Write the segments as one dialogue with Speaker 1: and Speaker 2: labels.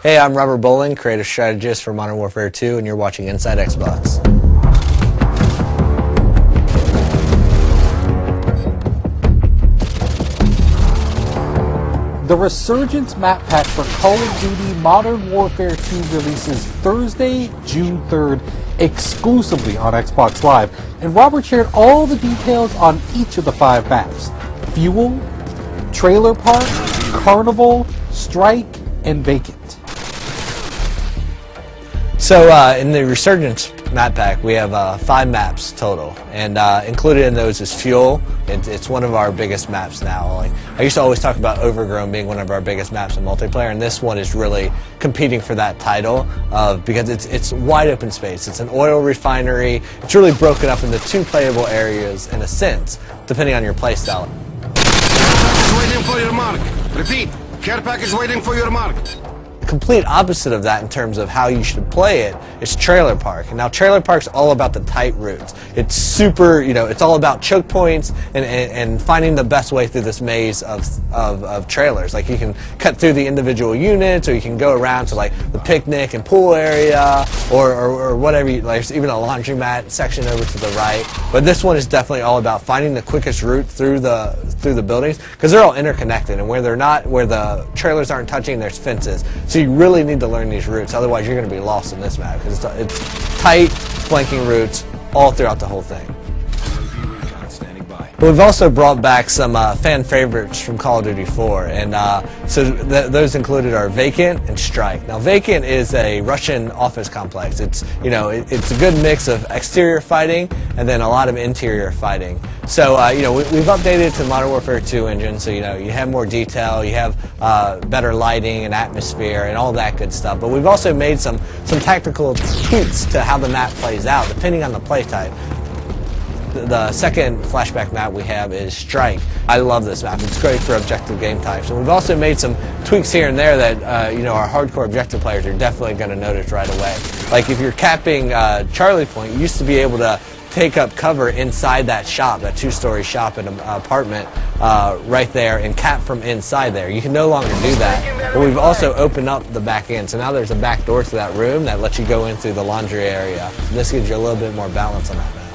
Speaker 1: Hey, I'm Robert Bolin, creative strategist for Modern Warfare 2, and you're watching Inside Xbox.
Speaker 2: The Resurgence map pack for Call of Duty Modern Warfare 2 releases Thursday, June 3rd, exclusively on Xbox Live, and Robert shared all the details on each of the 5 maps: Fuel, Trailer Park, Carnival, Strike, and Vacant.
Speaker 1: So in the Resurgence map pack, we have 5 maps total, and included in those is Fuel. It's one of our biggest maps now. Like, I used to always talk about Overgrown being one of our biggest maps in multiplayer, and this one is really competing for that title because it's wide open space. It's an oil refinery. It's really broken up into 2 playable areas in a sense, depending on your playstyle.
Speaker 3: Waiting for your mark. Repeat, care package waiting for your mark.
Speaker 1: Complete opposite of that in terms of how you should play it is Trailer Park. And now Trailer Park's all about the tight routes. It's super, it's all about choke points and finding the best way through this maze of trailers. Like, you can cut through the individual units, or you can go around to like the picnic and pool area, or whatever. Like, there's even a laundromat section over to the right. But this one is definitely all about finding the quickest route through the buildings, because they're all interconnected, and where the trailers aren't touching, there's fences. So you really need to learn these routes, otherwise you're going to be lost in this map, because it's tight, flanking routes all throughout the whole thing. But we've also brought back some fan favorites from Call of Duty 4, and so those included are Vacant and Strike. Now, Vacant is a Russian office complex. It's it's a good mix of exterior fighting and then a lot of interior fighting. So we've updated to the Modern Warfare 2 engine, so you have more detail, you have better lighting and atmosphere and all that good stuff. But we've also made some tactical tweaks to how the map plays out depending on the play type. The second flashback map we have is Strike. I love this map. It's great for objective game types. And we've also made some tweaks here and there that our hardcore objective players are definitely going to notice right away. Like, if you're capping Charlie Point, you used to be able to take up cover inside that shop, that 2-story shop in an apartment right there, and cap from inside there. You can no longer do that. But we've also opened up the back end, so now there's a back door to that room that lets you go in through the laundry area. And this gives you a little bit more balance on that map.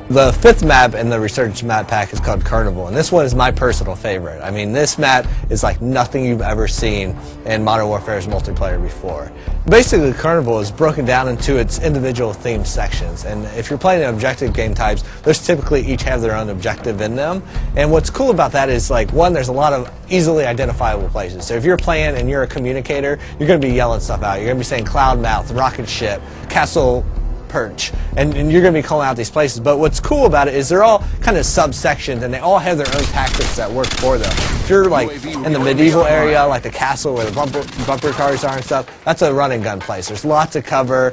Speaker 1: The 5th map in the Resurgence map pack is called Carnival, and this one is my personal favorite. I mean, this map is like nothing you've ever seen in Modern Warfare's multiplayer before. Basically, Carnival is broken down into its individual themed sections, and if you're playing objective game types, those typically each have their own objective in them. And what's cool about that is, like, one, there's a lot of easily identifiable places. So if you're playing and you're a communicator, you're going to be yelling stuff out. You're going to be saying Cloudmouth, Rocket Ship, Castle Perch, and you're going to be calling out these places. But what's cool about it is they're all kind of subsections, and they all have their own tactics that work for them. If you're like in the medieval area, like the castle where the bumper cars are and stuff, that's a run and gun place. There's lots of cover,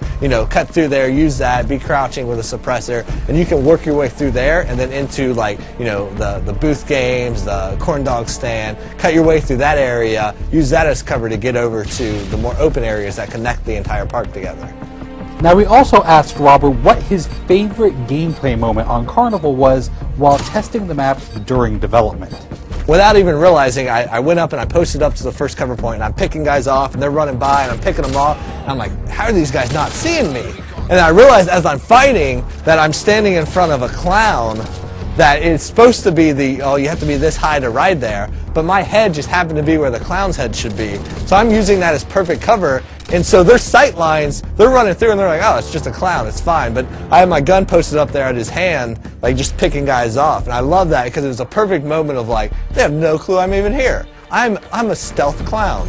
Speaker 1: cut through there, use that, be crouching with a suppressor, and you can work your way through there and then into, like, the booth games, the corn dog stand, cut your way through that area, use that as cover to get over to the more open areas that connect the entire park together.
Speaker 2: Now, we also asked Robert what his favorite gameplay moment on Carnival was while testing the map during development.
Speaker 1: Without even realizing, I went up and I posted up to the first cover point, and I'm picking guys off, and they're running by, and I'm picking them off, and I'm like, how are these guys not seeing me? And I realized as I'm fighting that I'm standing in front of a clown that it's supposed to be you have to be this high to ride there, but my head just happened to be where the clown's head should be. So I'm using that as perfect cover, and so their sight lines, they're running through and they're like, oh, it's just a clown, it's fine. But I have my gun posted up there at his hand, like just picking guys off, and I love that because it was a perfect moment of, like, they have no clue I'm even here. I'm a stealth clown.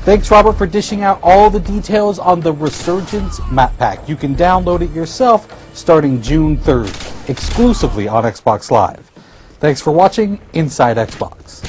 Speaker 2: Thanks, Robert, for dishing out all the details on the Resurgence map pack. You can download it yourself starting June 3rd, exclusively on Xbox Live. Thanks for watching Inside Xbox.